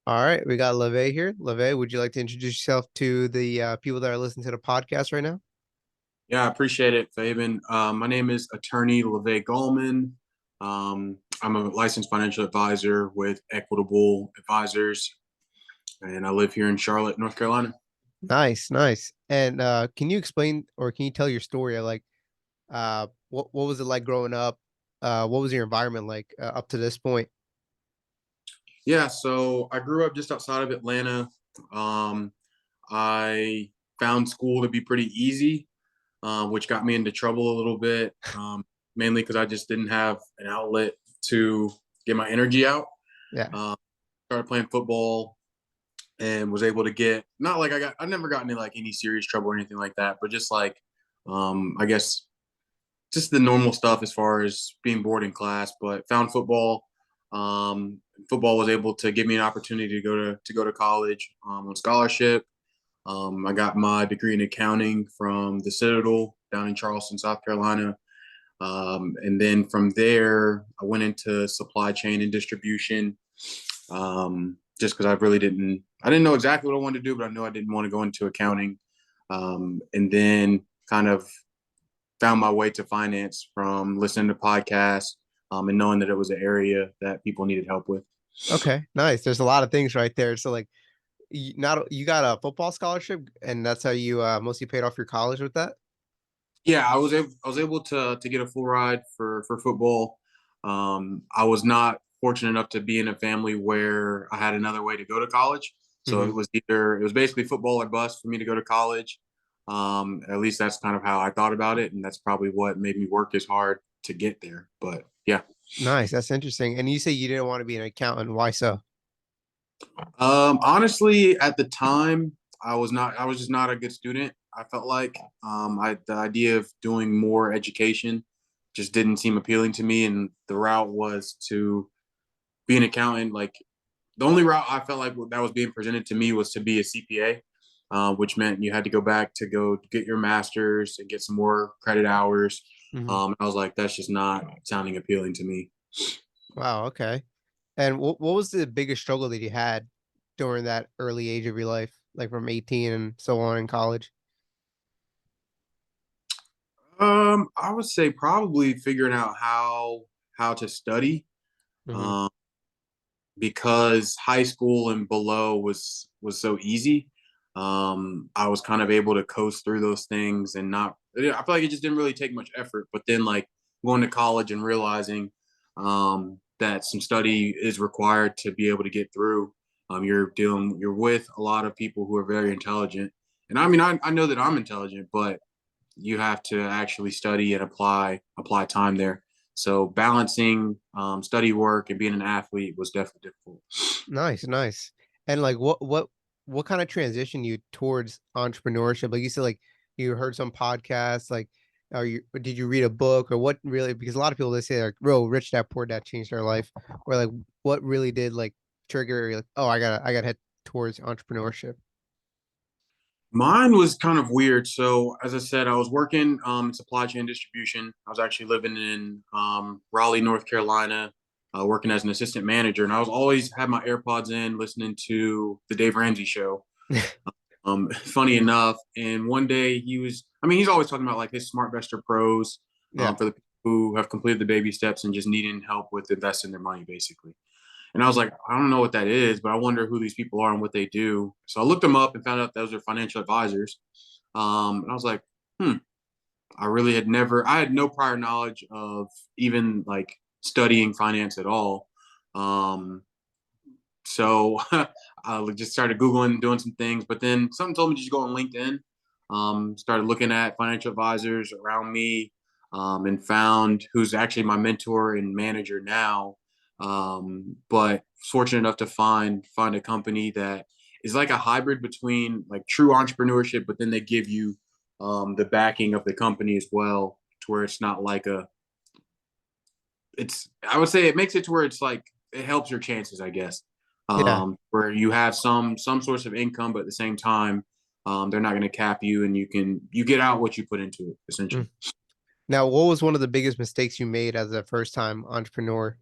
All right, we got Levay here. Levay, would you like to introduce yourself to the people that are listening to the podcast right now? Yeah, I appreciate it, Fabian. My name is attorney Levay Gallman. I'm a licensed financial advisor with Equitable Advisors, and I live here in Charlotte, North Carolina. Nice, nice. And can you explain or can you tell your story? Like, what was it like growing up? What was your environment like up to this point? Yeah, so I grew up just outside of Atlanta. Um, I found school to be pretty easy, which got me into trouble a little bit, mainly because I just didn't have an outlet to get my energy out. Yeah, Um, Started playing football and was able to get not like I never got into like any serious trouble or anything like that, but just like I guess just the normal stuff as far as being bored in class. But found football. Um, Football was able to give me an opportunity to go to college on scholarship. I got my degree in accounting from the Citadel down in Charleston, South Carolina. And then from there, I went into supply chain and distribution. Just because I didn't know exactly what I wanted to do, but I knew I didn't want to go into accounting. And then kind of found my way to finance from listening to podcasts, and knowing that it was an area that people needed help with. okay, nice. There's a lot of things right there. So like, you got a football scholarship, and that's how you mostly paid off your college with that. Yeah, I was able to get a full ride for football. I was not fortunate enough to be in a family where I had another way to go to college. So Hmm. it was basically football or bust for me to go to college. At least that's kind of how I thought about it, and that's probably what made me work as hard to get there. But yeah, Nice, that's interesting. And you say you didn't want to be an accountant. Why so? honestly, at the time, I was just not a good student. I felt like the idea of doing more education just didn't seem appealing to me, and the route was to be an accountant. Like the only route I felt like that was being presented to me was to be a CPA, which meant you had to go back to go get your master's and get some more credit hours. Hmm. I was like, that's just not sounding appealing to me. Wow. Okay. And what was the biggest struggle that you had during that early age of your life, like from 18 and so on in college? I would say probably figuring out how to study. Hmm. Um, because high school and below was so easy. I was kind of able to coast through those things and not. I feel like it just didn't really take much effort. But then, like going to college and realizing that some study is required to be able to get through. You're with a lot of people who are very intelligent, and I mean, I know that I'm intelligent, but you have to actually study and apply time there. So balancing study work and being an athlete was definitely difficult. Nice, nice. And like what kind of transition you towards entrepreneurship? Like you said, like you heard some podcasts, like did you read a book or what really, because a lot of people they say like real rich dad poor dad changed their life, or like what really did like trigger like, oh, I gotta head towards entrepreneurship. Mine was kind of weird. So as I said, I was working in supply chain distribution. I was actually living in Raleigh, North Carolina, working as an assistant manager, and I was always had my AirPods in, listening to the Dave Ramsey show. Funny enough, and one day I mean, he's always talking about like his SmartVestor Pros Yeah. for the people who have completed the baby steps and just needing help with investing their money, basically. And I was like, I don't know what that is, but I wonder who these people are and what they do. So I looked them up and found out those are financial advisors. And I was like, hmm, I had no prior knowledge of even like studying finance at all. Um, so I just started Googling, doing some things, but then something told me to just go on LinkedIn. Started looking at financial advisors around me, and found who's actually my mentor and manager now. But fortunate enough to find a company that is like a hybrid between like true entrepreneurship, but then they give you the backing of the company as well, to where it's not like a it's I would say it makes it to where it's like it helps your chances, I guess. Yeah. Where you have some source of income, but at the same time, they're not going to cap you, and you get out what you put into it, Mm. essentially. Now, what was one of the biggest mistakes you made as a first time entrepreneur?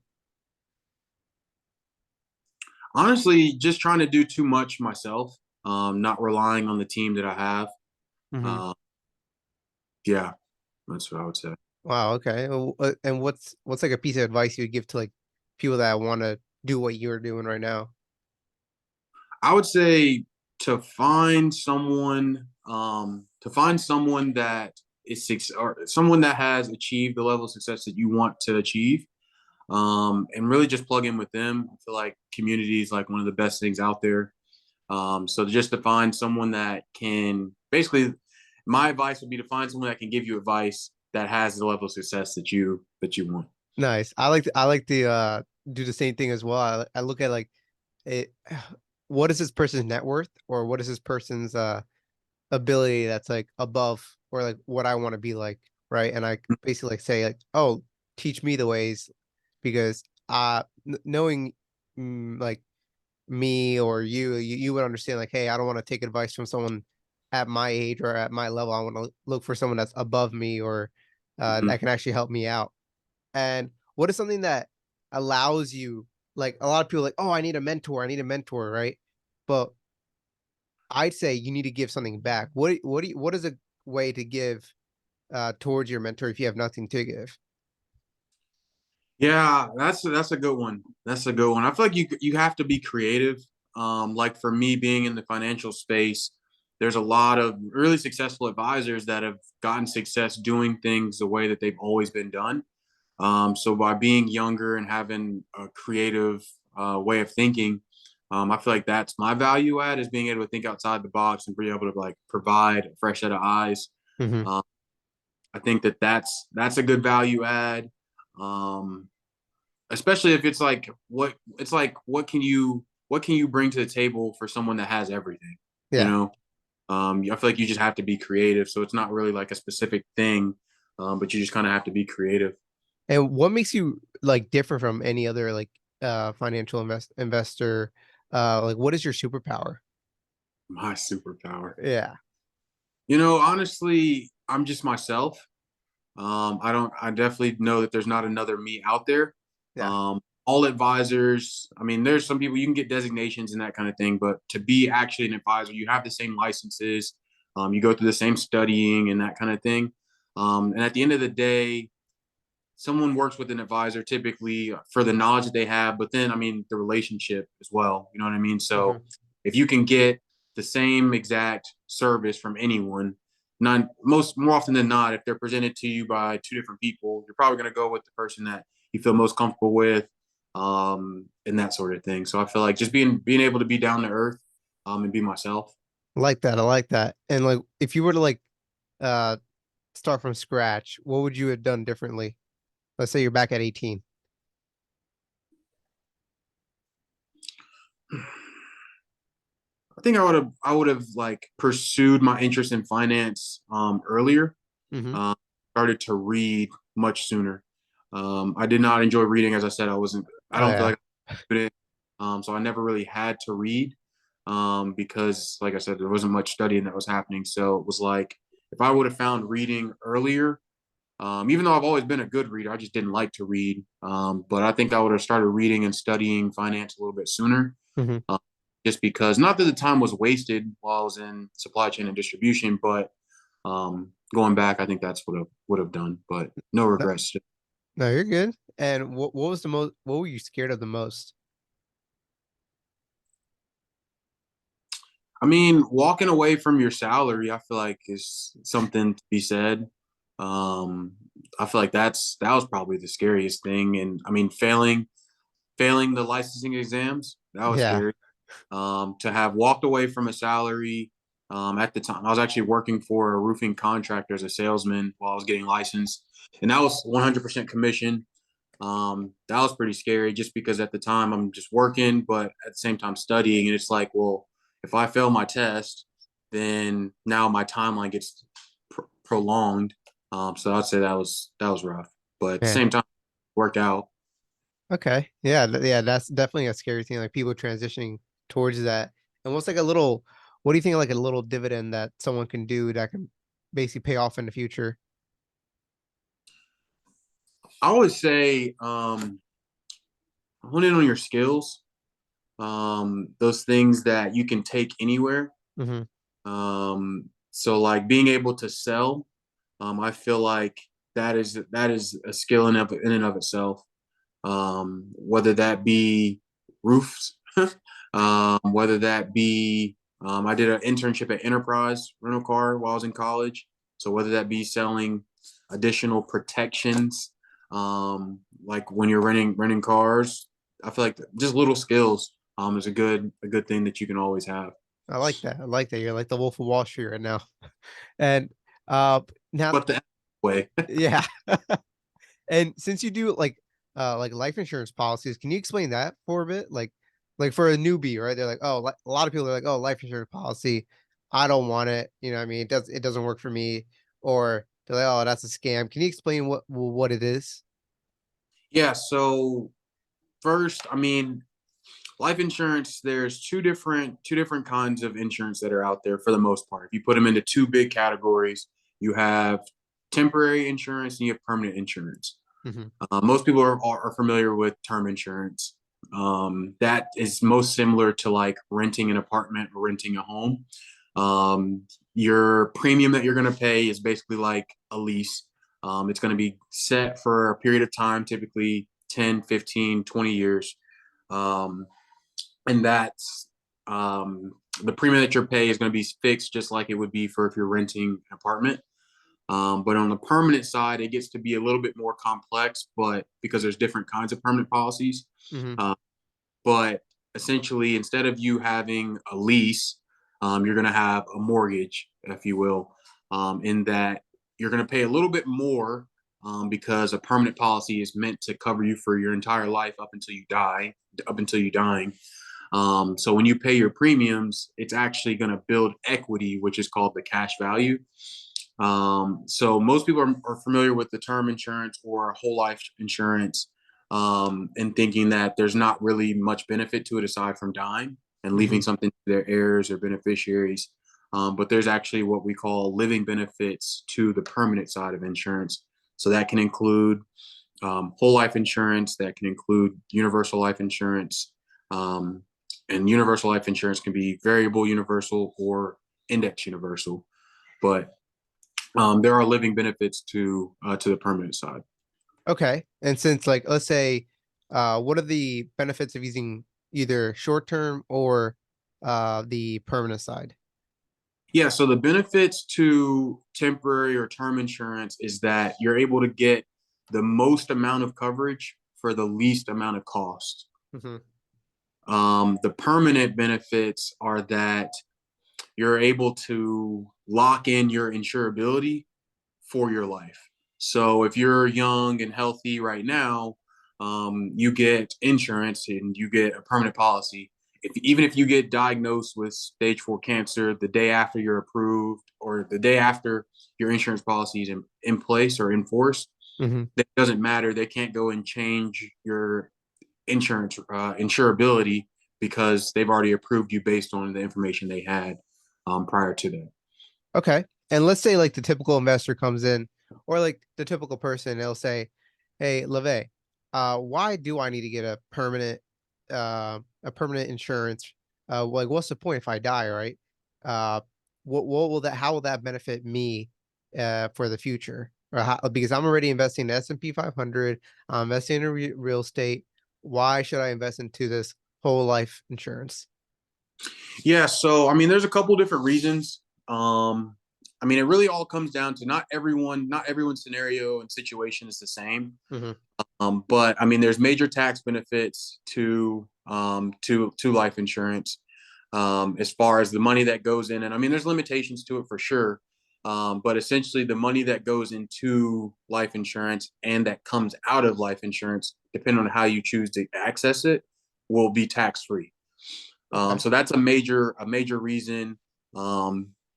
Honestly, just trying to do too much myself, not relying on the team that I have. Hmm. Um, yeah, that's what I would say. Wow. Okay. And what's like a piece of advice you would give to like people that want to do what you're doing right now? I would say to find someone that or someone that has achieved the level of success that you want to achieve, and really just plug in with them. I feel like community is like one of the best things out there. So just to find someone that can basically, my advice would be to find someone that can give you advice that has the level of success that you want. Nice. I like to do the same thing as well. I look at like it, what is this person's net worth or what is this person's ability that's like above or like what I want to be like, right? And I basically like say like, oh, teach me the ways because knowing like me or you would understand like, hey, I don't want to take advice from someone at my age or at my level. I want to look for someone that's above me or Mhm. that can actually help me out. And what is something that allows you like a lot of people like, oh, I need a mentor, right? But I'd say you need to give something back. What is a way to give towards your mentor if you have nothing to give? Yeah, that's a good one. That's a good one. I feel like you have to be creative. Like for me, being in the financial space, there's a lot of really successful advisors that have gotten success doing things the way that they've always been done. So by being younger and having a creative way of thinking, I feel like that's my value add is being able to think outside the box and be able to like provide a fresh set of eyes. Hmm. Um, I think that that's a good value add. Um, Especially if it's like what can you bring to the table for someone that has everything, you Yeah. know. I feel like you just have to be creative, so it's not really like a specific thing, but you just kind of have to be creative. And what makes you like different from any other like financial investor? Like what is your superpower? My superpower, Yeah. honestly, I'm just myself. I definitely know that there's not another me out there. Yeah. All advisors, I mean, there's some people you can get designations and that kind of thing, but to be actually an advisor, you have the same licenses, you go through the same studying and that kind of thing. And at the end of the day, someone works with an advisor typically for the knowledge that they have, but then I mean the relationship as well. You know what I mean? So Hmm. if you can get the same exact service from anyone, not most more often than not, if they're presented to you by two different people, you're probably going to go with the person that you feel most comfortable with, and that sort of thing. So I feel like just being able to be down to earth, and be myself. I like that. I like that. And like if you were to like uh start from scratch, what would you have done differently? Let's say you're back at 18. I think I would have like pursued my interest in finance earlier. Hmm. Um, Started to read much sooner. I did not enjoy reading, as I said. I Oh don't feel yeah. like I could it. So I never really had to read because, like I said, there wasn't much studying that was happening. So it was like if I would have found reading earlier, even though I've always been a good reader, I just didn't like to read. But I think I would have started reading and studying finance a little bit sooner, Hmm. um, just because not that the time was wasted while I was in supply chain and distribution, but going back, I think that's what I would have done, but no No, regrets. no, you're good. And what was the most what were you scared of the most? I mean, walking away from your salary, I feel like is something to be said. Um, I feel like that was probably the scariest thing, and I mean, failing the licensing exams, that was Yeah. scary. To have walked away from a salary at the time. I was actually working for a roofing contractor as a salesman while I was getting licensed, and that was 100% commission. That was pretty scary just because at the time I'm just working, but at the same time studying. And it's like, well, if I fail my test, then now my timeline gets prolonged. So I'd say that was rough, but at the Man. same time, worked out. Okay. Yeah, yeah, that's definitely a scary thing, like people transitioning towards that. And what's like a little, what do you think like a little dividend that someone can do that can basically pay off in the future? I always say hone in on your skills. those things that you can take anywhere. Hmm. So like being able to sell, I feel like that is a skill in and of itself. Whether that be roofs, whether that be I did an internship at Enterprise Rental Car while I was in college. So whether that be selling additional protections, like when you're renting cars, I feel like just little skills is a good thing that you can always have. I like that. I like that. You're like the Wolf of Wall Street right now. And uh now, But the way, yeah. And since you do like life insurance policies, can you explain that for a bit? Like for a newbie, right? They're like, oh, a lot of people are like, oh, life insurance policy, I don't want it. You know what I mean? It doesn't work for me. Or they're like, oh, that's a scam. Can you explain what it is? yeah. So first, I mean, life insurance, there's two different kinds of insurance that are out there for the most part. If you put them into two big categories, you have temporary insurance and you have permanent insurance. Hmm. Most people are familiar with term insurance. That is most similar to like renting an apartment or renting a home. Your premium that you're going to pay is basically like a lease. It's going to be set for a period of time, typically 10, 15, 20 years. Um, and that's the premium that you're paying is going to be fixed just like it would be for if you're renting an apartment. But on the permanent side, it gets to be a little bit more complex, but because there's different kinds of permanent policies. Hmm. Uh, but essentially, instead of you having a lease, you're going to have a mortgage, if you will, in that you're going to pay a little bit more because a permanent policy is meant to cover you for your entire life up until you die, up until you dying. So when you pay your premiums, it's actually going to build equity, which is called the cash value. So most people are familiar with the term insurance or whole life insurance, and thinking that there's not really much benefit to it aside from dying and leaving Hmm. something to their heirs or beneficiaries. But there's actually what we call living benefits to the permanent side of insurance. So that can include whole life insurance, that can include universal life insurance. Um, and universal life insurance can be variable universal or index universal. But there are living benefits to the permanent side. Okay. And since like let's say, what are the benefits of using either short term or the permanent side? Yeah, so the benefits to temporary or term insurance is that you're able to get the most amount of coverage for the least amount of cost. Hmm. The permanent benefits are that you're able to lock in your insurability for your life. So if you're young and healthy right now, you get insurance and you get a permanent policy. Even if you get diagnosed with stage 4 cancer the day after you're approved or the day after your insurance policy is in place or in force, Hmm. that doesn't matter. They can't go and change your insurability because they've already approved you based on the information they had prior to that. Okay. And let's say like the typical investor comes in, or like the typical person, they'll say, "Hey, Levay, why do I need to get a permanent insurance? Like, what's the point if I die, right? Uh, what will that? How will that benefit me, for the future? Or how, because I'm already investing in the S&P 500, I'm investing in real estate. Why should I invest into this whole life insurance?" Yeah, so I mean, there's a couple different reasons. I mean, it really all comes down to not everyone's scenario and situation is the same. Hmm. But I mean, there's major tax benefits to life insurance, as far as the money that goes in, and I mean, there's limitations to it for sure. But essentially, the money that goes into life insurance and that comes out of life insurance, depending on how you choose to access it, will be tax free. Okay. So that's a major reason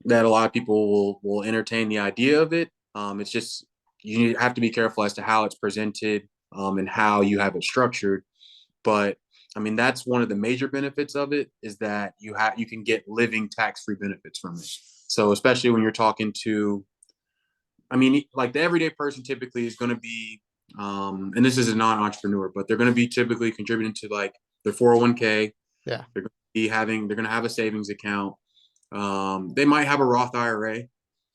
that a lot of people will entertain the idea of it. It's just you have to be careful as to how it's presented and how you have it structured. But I mean, that's one of the major benefits of it is that you can get living tax free benefits from it. So especially when you're talking to, I mean, like the everyday person typically is going to be, and this is a non entrepreneur, but they're going to be typically contributing to like their 401k. Yeah. They're going to have a savings account. They might have a Roth IRA.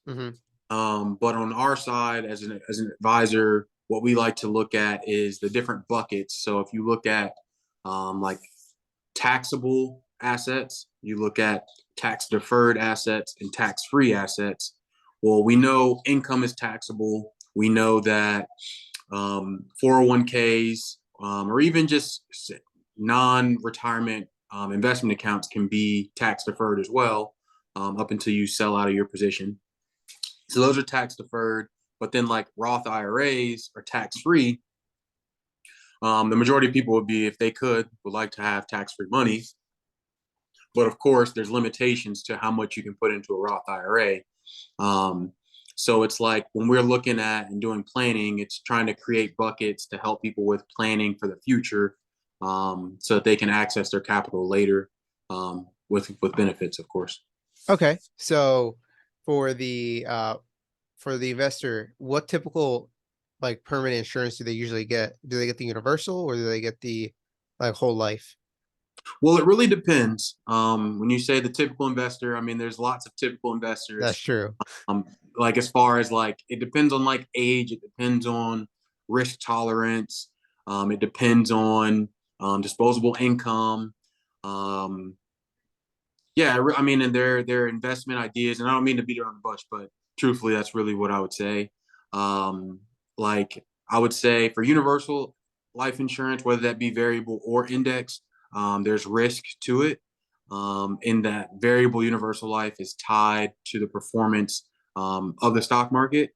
Hmm. But on our side, as an advisor, what we like to look at is the different buckets. So if you look at like taxable assets, you look at tax deferred assets and tax free assets. Well, we know income is taxable. We know that 401ks or even just non retirement investment accounts can be tax deferred as well, up until you sell out of your position. So those are tax deferred, but then like Roth IRAs are tax free. The majority of people would be, if they would like to have tax free money. But of course, there's limitations to how much you can put into a Roth IRA. Um, so it's like when we're looking at and doing planning, it's trying to create buckets to help people with planning for the future, so that they can access their capital later, with benefits, of course. Okay. So for the investor, what typical like permanent insurance do they usually get? Do they get the universal or do they get the like whole life? Well, it really depends. When you say the typical investor, I mean, there's lots of typical That's investors. true. Like as far as like, it depends on like age, it depends on risk tolerance, it depends on disposable income. Um, yeah, I mean, and their investment ideas, and I don't mean to beat around the bush, but truthfully, that's really what I would say. Um, like I would say for universal life insurance, whether that be variable or index, there's risk to it. In that variable universal life is tied to the performance of the stock market.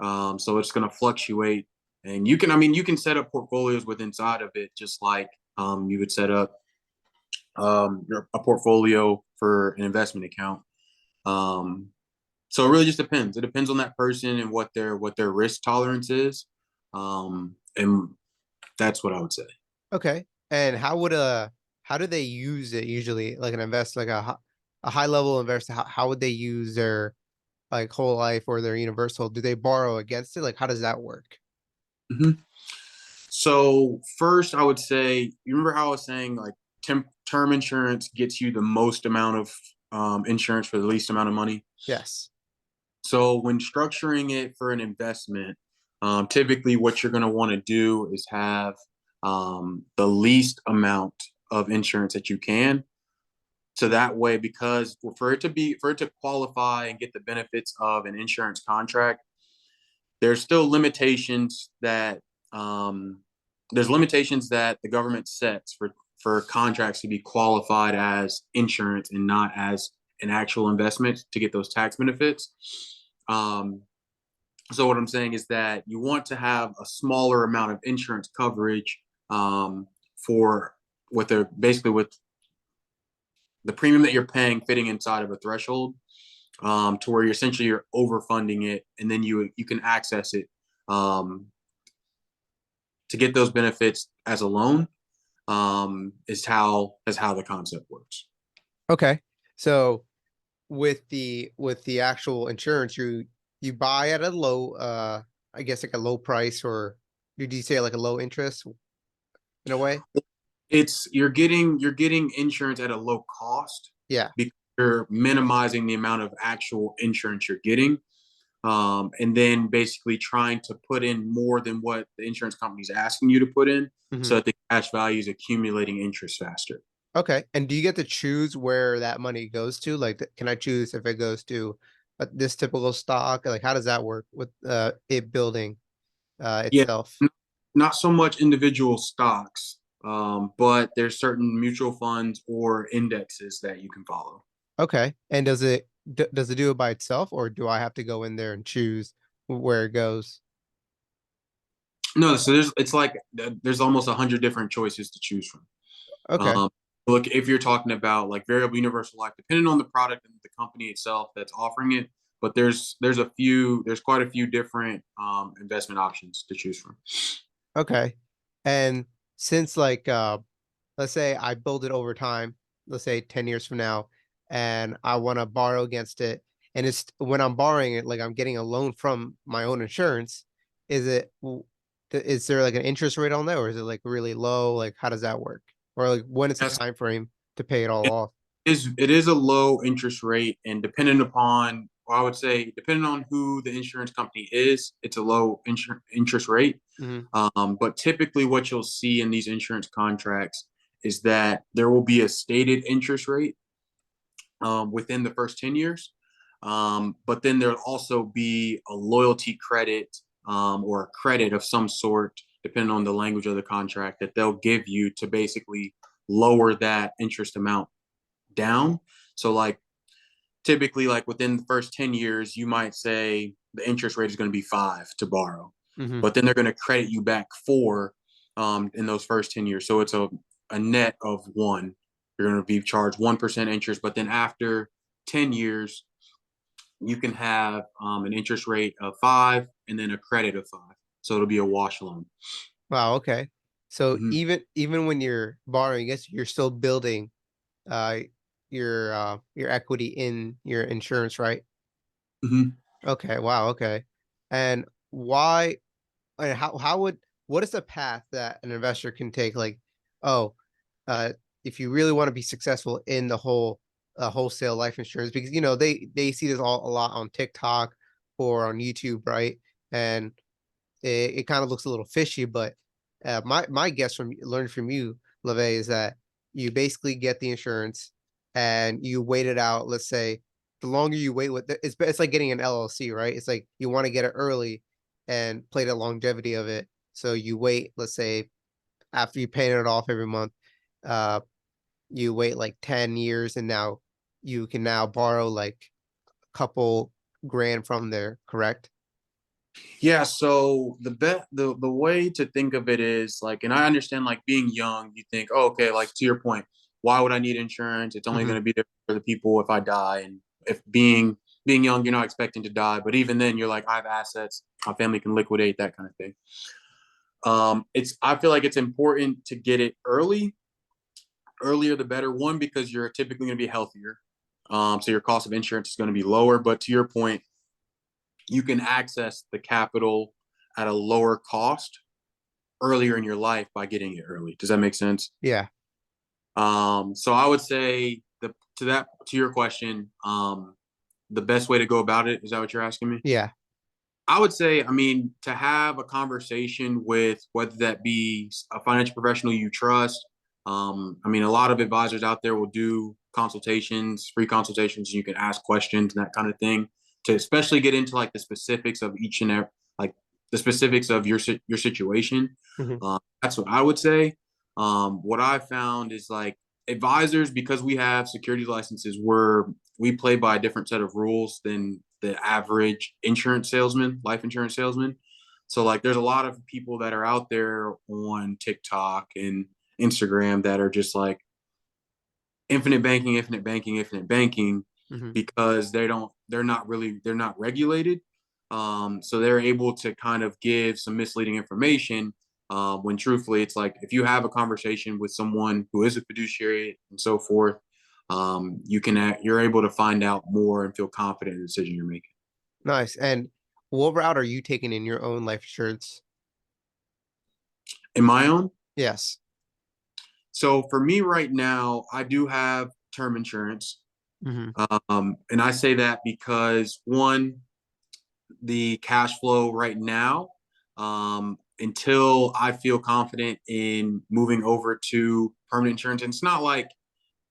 So it's going to fluctuate, and I mean, you can set up portfolios with inside of it, just like you would set up a portfolio for an investment account. Um, so it really just depends. It depends on that person and what their risk tolerance is, and that's what I would say. Okay. And how do they use it usually? Like an investor, like a high level investor, how would they use their like whole life or their universal? Do they borrow against it? Like how does that work? Mm-hmm. So first, I would say, you remember how I was saying like term insurance gets you the most amount of insurance for the least amount of money. Yes. So when structuring it for an investment, typically what you're going to want to do is have the least amount of insurance that you can. So that way, because for it to qualify and get the benefits of an insurance contract, there's still um, limitations that the government sets for contracts to be qualified as insurance and not as an actual investment to get those tax benefits. Um, so what I'm saying is that you want to have a smaller amount of insurance coverage, for what they're basically with the premium that you're paying fitting inside of a threshold, to where you're overfunding it, and then you can access it, um, to get those benefits as a loan. Is how the concept works. Okay. So with the actual insurance, you buy at a low I guess like a low price or did you say like a low interest in a way? It's you're getting insurance at a low cost Yeah. because you're minimizing the amount of actual insurance you're getting, and then basically trying to put in more than what the insurance company is asking you to put in, Hmm. so that the cash value is accumulating interest faster. Okay. And do you get to choose where that money goes to? Like, can I choose if it goes to this typical stock? Like, how does that work with it building Yeah, itself? not so much individual stocks, but there's certain mutual funds or indexes that you can follow. Okay. And does it do it by itself, or do I have to go in there and choose where it goes? No, so it's like there's almost 100 different choices to choose from. Okay. Um, Look, if you're talking about like variable universal life, depending on the product and the company itself that's offering it, but there's quite a few different investment options to choose from. Okay. And since like let's say I build it over time, let's say 10 years from now, and I want to borrow against it, and it's when I'm borrowing it, like I'm getting a loan from my own insurance, is it is there like an interest rate on that or is it like really low? Like how does that work? Or like when is the Yes, time frame? to pay it all It off. it is a low interest rate, and depending upon, or I would say, depending on who the insurance company is, it's a low interest rate. Hmm. But typically, what you'll see in these insurance contracts is that there will be a stated interest rate within the first 10 years. But then there'll also be a loyalty credit or a credit of some sort, depending on the language of the contract, that they'll give you to basically lower that interest amount down. So, like, typically, like within the first 10 years, you might say the interest rate is going to be 5 to borrow, Hmm. but then they're going to credit you back 4 in those first 10 years. So it's a net of 1. You're going to be charged 1% interest, but then after 10 years, you can have an interest rate of 5 and then a credit of 5. So it'll be a wash loan. Wow. Okay. So Mm-hmm. even when you're borrowing, I guess you're still building uh your equity in your insurance, right? Mm-hmm. Okay. Wow. Okay. And why and how would what is the path that an investor can take? Like, oh, uh, if you really want to be successful in the whole wholesale life insurance, because they see this all a lot on TikTok or on YouTube, right? And it kind of looks a little fishy, but my guess from learning from you, Levay, is that you basically get the insurance and you wait it out. Let's say the longer you wait with it's like getting an LLC, right? It's like you want to get it early and play the longevity of it. So you wait, let's say after you pay it off every month, uh, you wait like 10 years and now you can now borrow like a couple grand from there, correct? Yeah, so the way to think of it is like, and I understand, like, being young, you think, oh, okay, like, to your point, why would I need insurance? It's only Hmm. going to be there for the people if I die, and if being young, you're not expecting to die, but even then, you're like, I have assets, my family can liquidate, that kind of thing. It's I feel like it's important to get it earlier the better. One, because you're typically going to be healthier, so your cost of insurance is going to be lower. But to your point, you can access the capital at a lower cost earlier in your life by getting it early. Does that make sense? Yeah. So I would say to your question, the best way to go about it, is that what you're asking me? Yeah. I would say, I mean, to have a conversation with, whether that be a financial professional you trust. I mean, a lot of advisors out there will do consultations, free consultations. You can ask questions and that kind of thing, to especially get into like the specifics of each and every, like the specifics of your situation. Hmm. That's what I would say. What I found is, like, advisors, because we have securities licenses, we play by a different set of rules than the average insurance salesman, life insurance salesman. So, like, there's a lot of people that are out there on TikTok and Instagram that are just like infinite banking, infinite banking, infinite banking, Hmm. because they're not regulated. So they're able to kind of give some misleading information, when truthfully, it's like, if you have a conversation with someone who is a fiduciary and so forth, you're able to find out more and feel confident in the decision you're making. Nice. And what route are you taking in your own life insurance? In my own, Yes. so for me right now, I do have term insurance. Hmm. And I say that because, one, the cash flow right now, until I feel confident in moving over to permanent insurance. And it's not like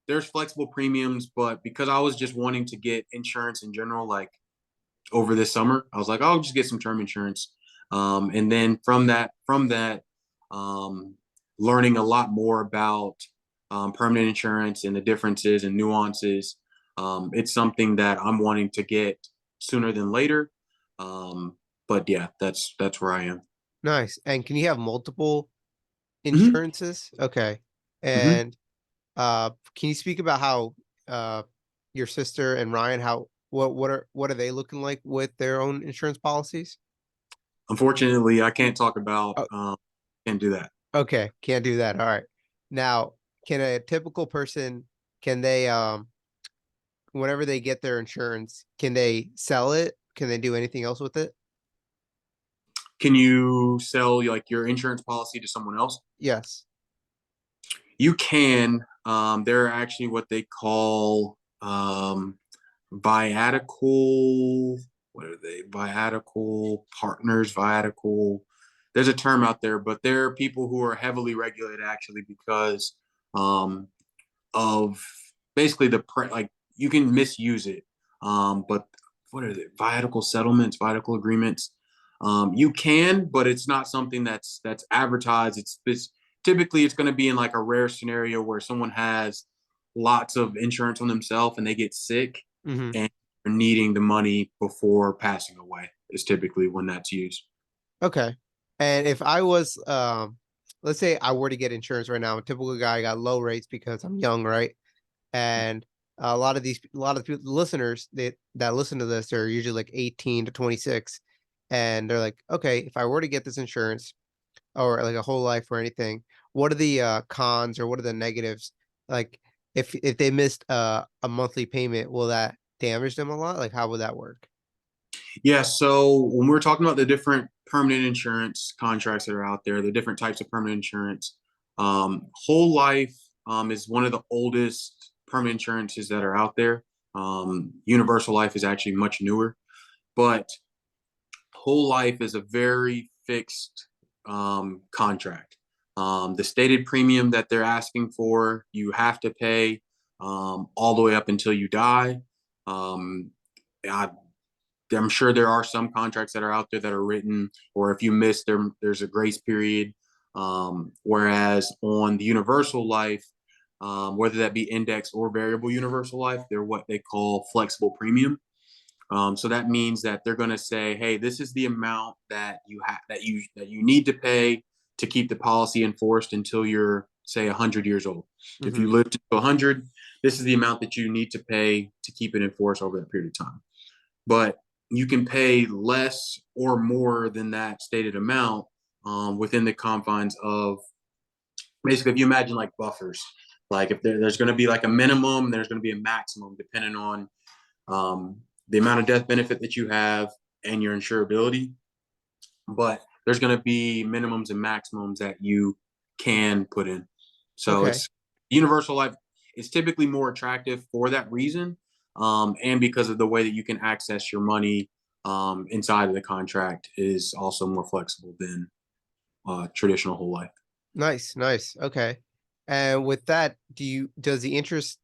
there's flexible premiums, but because I was just wanting to get insurance in general, like, over this summer, I was like, I'll just get some term insurance. And then from that, um, learning a lot more about permanent insurance and the differences and nuances. It's something that I'm wanting to get sooner than later. Um, but yeah, that's where I am. Nice. And can you have multiple Mm-hmm. insurances? Okay. Mm-hmm. And can you speak about how your sister and Ryan, how what are they looking like with their own insurance policies? Unfortunately, I can't talk about. Oh, Can't do that. okay, can't do that. All right. Now, can a typical person can they whenever they get their insurance, can they sell it? Can they do anything else with it? Can you sell, like, your insurance policy to someone else? Yes. You can. They're actually what they call viatical. What are they? Viatical partners, viatical. There's a term out there, but they're people who are heavily regulated actually because um, of basically like you can misuse it. But what are they? Viatical settlements, viatical agreements. You can, but it's not something that's advertised. It's typically it's going to be in like a rare scenario where someone has lots of insurance on themselves and they get sick Hmm. and are needing the money before passing away is typically when that's used. Okay. And if I was, let's say I were to get insurance right now, I'm a typical guy, I got low rates because I'm young, right? And a lot of the people, listeners that listen to this, they're usually like 18 to 26. And they're like, okay, if I were to get this insurance or like a whole life or anything, what are the cons or what are the negatives? Like if they missed a monthly payment, will that damage them a lot? Like how would that work? Yeah, so when we're talking about the different permanent insurance contracts that are out there, the different types of permanent insurance, whole life is one of the oldest permanent insurances that are out there. Universal life is actually much newer, but whole life is a very fixed contract. The stated premium that they're asking for, you have to pay all the way up until you die. Um, I I'm sure there are some contracts that are out there that are written, or if you miss them, there's a grace period. Whereas on the universal life, whether that be index or variable universal life, they're what they call flexible premium. So that means that they're going to say, "Hey, this is the amount that you have that you need to pay to keep the policy enforced until you're, say, 100 years old. If Hmm. you live to 100, this is the amount that you need to pay to keep it enforced over that period of time." But you can pay less or more than that stated amount within the confines of basically, if you imagine like buffers, like if there's going to be like a minimum, there's going to be a maximum depending on the amount of death benefit that you have and your insurability. But there's going to be minimums and maximums that you can put in. So Okay. it's universal life is typically more attractive for that reason, and because of the way that you can access your money inside of the contract is also more flexible than traditional whole life. Nice, nice. Okay. And with that, does the interest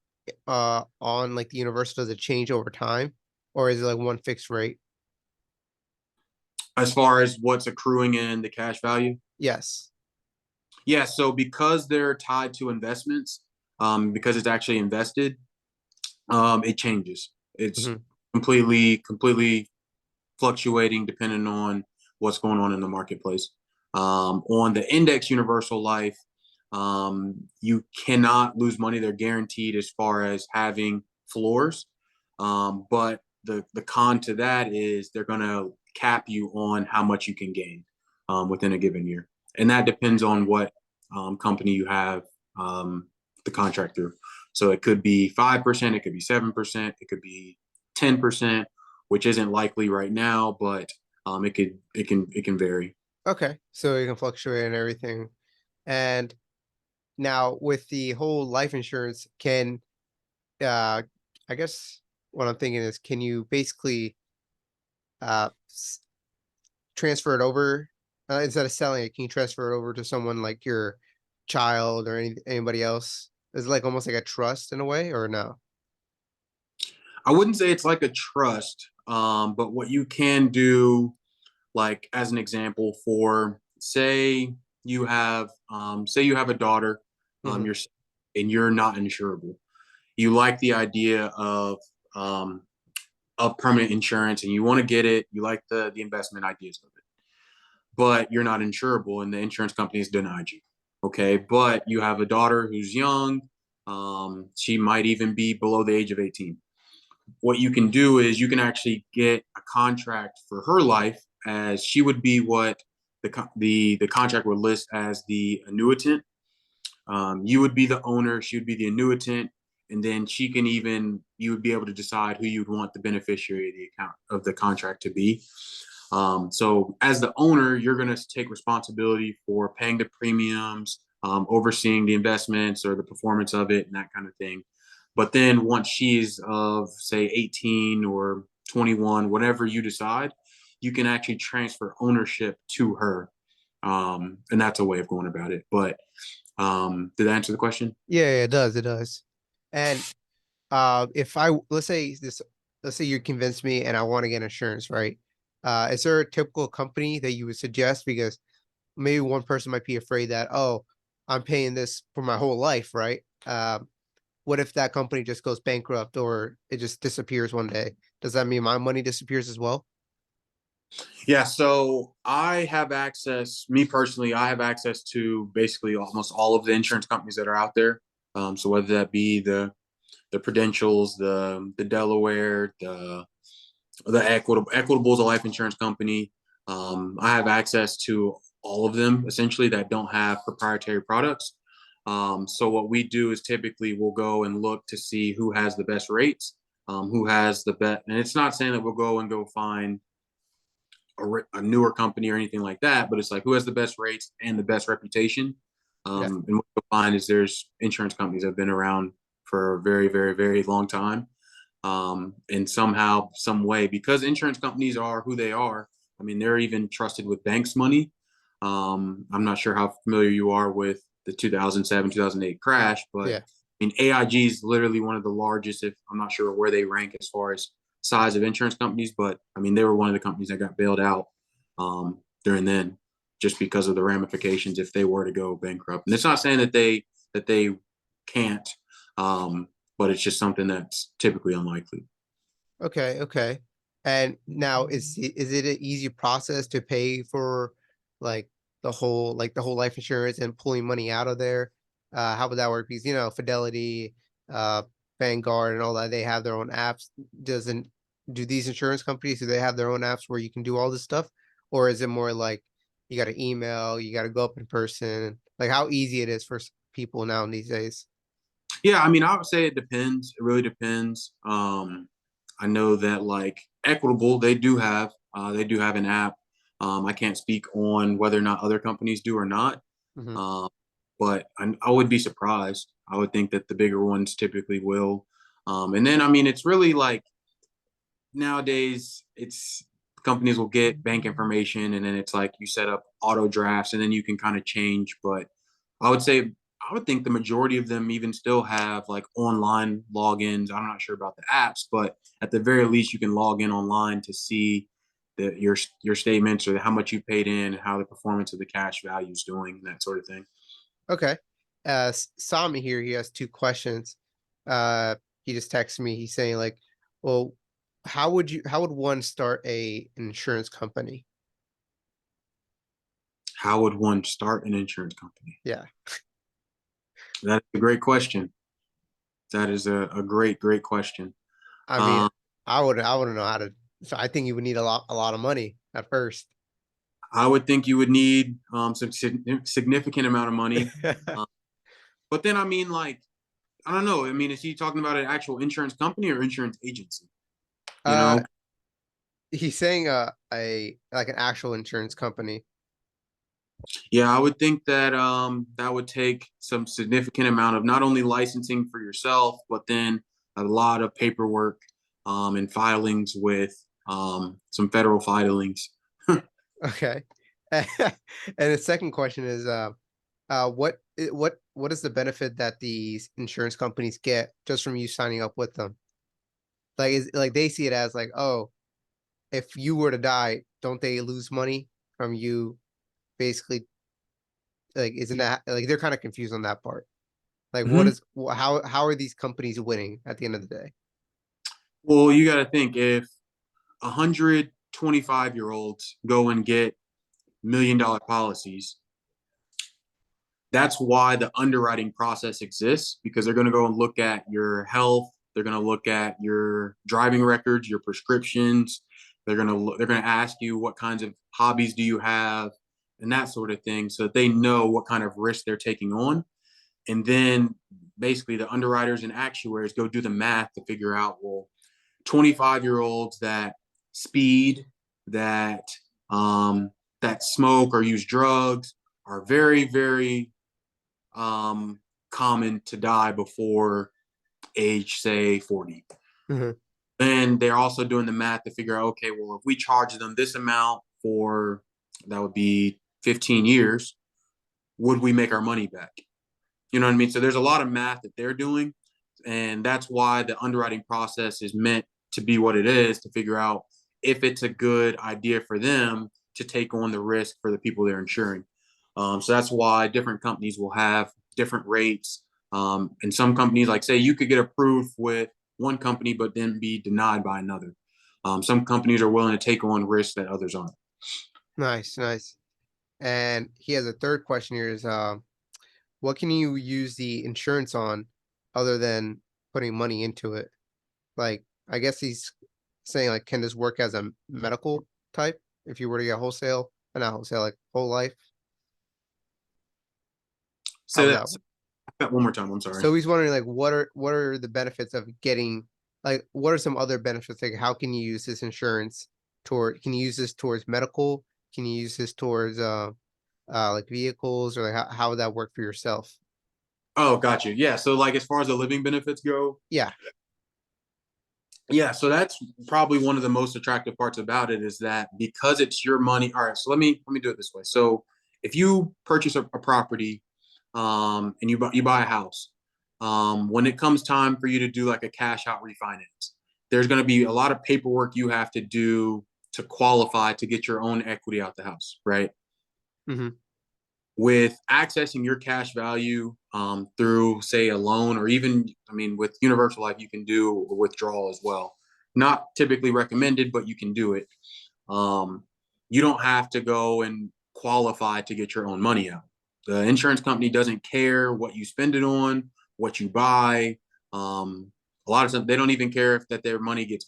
on like the universal, does it change over time or is it like one fixed rate? As far as what's accruing in the cash value, Yes. yeah. So because they're tied to investments, because it's actually invested, it changes. It's Hmm. completely fluctuating depending on what's going on in the marketplace. On the index universal life, you cannot lose money. They're guaranteed as far as having floors. But the con to that is they're going to cap you on how much you can gain within a given year. And that depends on what company you have the contract through. So it could be 5%, it could be 7%, it could be 10%, which isn't likely right now, but it can vary. Okay. So it can fluctuate and everything. And now with the whole life insurance, uh I guess what I'm thinking is can you basically uh s- transfer it over instead of selling it, can you transfer it over to someone like your child or anybody else? Is it like almost like a trust in a way or no? I wouldn't say it's like a trust, but what you can do, like as an example, for say you have a daughter, Hmm. you're and you're not insurable. You like the idea um, of permanent insurance, and you want to get it. You like the investment ideas of it, but you're not insurable, and the insurance company has denied you. Okay, but you have a daughter who's young. She might even be below the age of 18. What you can do is you can actually get a contract for her life, as she would be what the contract would list as the annuitant. You would be the owner, she would be the annuitant, and then you would be able to decide who you'd want the beneficiary of the account of the contract to be. So as the owner, you're going to take responsibility for paying the premiums, overseeing the investments or the performance of it and that kind of thing. But then once she's of say 18 or 21, whatever you decide, you can actually transfer ownership to her. And that's a way of going about it. But did that answer the question? Yeah, it does. It does. And if I let's say you convince me and I want to get insurance, right? Is there a typical company that you would suggest? Because maybe one person might be afraid that, oh, I'm paying this for my whole life, right? What if that company just goes bankrupt or it just disappears one day? Does that mean my money disappears as well? Yeah, so I have access, me personally, I have access to basically almost all of the insurance companies that are out there. So whether that be the Prudentials, the Delaware, the Equitable is a life insurance company. I have access to all of them essentially that don't have proprietary products. So what we do is typically we'll go and look to see who has the best rates, who has the best, and it's not saying that we'll go find a newer company or anything like that, but it's like who has the best rates and the best reputation. Yeah. And what you'll find is there's insurance companies that have been around for a very, very, very long time. And somehow, some way, because insurance companies are who they are, I mean, they're even trusted with banks' money. I'm not sure how familiar you are with the 2007, 2008 crash, but Yeah. I mean, AIG is literally one of the largest, if I'm not sure where they rank as far as size of insurance companies, but I mean, they were one of the companies that got bailed out during then just because of the ramifications if they were to go bankrupt. And it's not saying that they can't, but it's just something that's typically unlikely. Okay, okay. And now is it an easy process to pay for like the whole life insurance and pulling money out of there? How would that work? Because Fidelity, uh, Vanguard, and all that, they have their own apps. Doesn't do these insurance companies, do they have their own apps where you can do all this stuff? Or is it more like you got to email, you got to go up in person? Like how easy it is for people now these days? Yeah, I mean, I would say it depends. It really depends. I know that like Equitable, they do have an app. I can't speak on whether or not other companies do or not, Hmm. um, but I would be surprised. I would think that the bigger ones typically will. And then, I mean, it's really like nowadays, it's companies will get bank information, and then it's like you set up auto drafts, and then you can kind of change. But I would say I would think the majority of them even still have like online logins. I'm not sure about the apps, but at the very least, you can log in online to see your statements or how much you paid in, and how the performance of the cash value is doing, that sort of thing. Okay. Sami here, he has two questions. He just texted me. He's saying like, well, how would one start an insurance company? How would one start an insurance company? Yeah. That's a great question. That is a great, great question. I mean, Um, I wouldn't know how to, so I think you would need a lot of money at first. I would think you would need some significant amount of money. Um, but then, I mean, like, I don't know. I mean, is he talking about an actual insurance company or insurance agency? You uh know? he's saying a like an actual insurance company. Yeah, I would think that that would take some significant amount of not only licensing for yourself, but then a lot of paperwork and filings with some federal filings. Okay. And the second question is what is the benefit that these insurance companies get just from you signing up with them? Like is like they see it as like, oh, if you were to die, don't they lose money from you basically, like isn't that like they're kind of confused on that part. Like what Mhm. is how are these companies winning at the end of the day? Well, you got to think if 125-year-olds go and get $1 million policies. That's why the underwriting process exists, because they're going to go and look at your health. They're going to look at your driving records, your prescriptions. They're going to ask you what kinds of hobbies do you have, and that sort of thing, so that they know what kind of risk they're taking on. And then basically the underwriters and actuaries go do the math to figure out, well, 25-year-olds that speed, that um, that smoke or use drugs are very, very um, common to die before age, say, 40. Hmm. And they're also doing the math to figure out, okay, well, if we charge them this amount for that would be 15 years, would we make our money back? You know what I mean? So there's a lot of math that they're doing. And that's why the underwriting process is meant to be what it is, to figure out if it's a good idea for them to take on the risk for the people they're insuring. So that's why different companies will have different rates. And some companies, like say, you could get approved with one company, but then be denied by another. Some companies are willing to take on risks that others aren't. Nice, nice. And he has a third question here is, what can you use the insurance on other than putting money into it? Like, I guess he's saying like, can this work as a medical type if you were to get wholesale, not wholesale, like whole life? How Say would that, that say work? that one more time. I'm sorry. So he's wondering like, what are the benefits of getting, like, what are some other benefits? Like, how can you use this insurance toward? Can you use this towards medical? Can you use this towards like vehicles, or like how would that work for yourself? Oh, got you. Yeah. So, like, as far as the living benefits go, Yeah. yeah, so that's probably one of the most attractive parts about it is that because it's your money. All right, so let me do it this way. So if you purchase a property, and you buy a house, when it comes time for you to do like a cash out refinance, there's going to be a lot of paperwork you have to do to qualify to get your own equity out the house, right? Hmm. With accessing your cash value through, say, a loan, or even, I mean, with Universal Life, you can do a withdrawal as well. Not typically recommended, but you can do it. Um, you don't have to go and qualify to get your own money out. The insurance company doesn't care what you spend it on, what you buy. Um, a lot of times they don't even care if that their money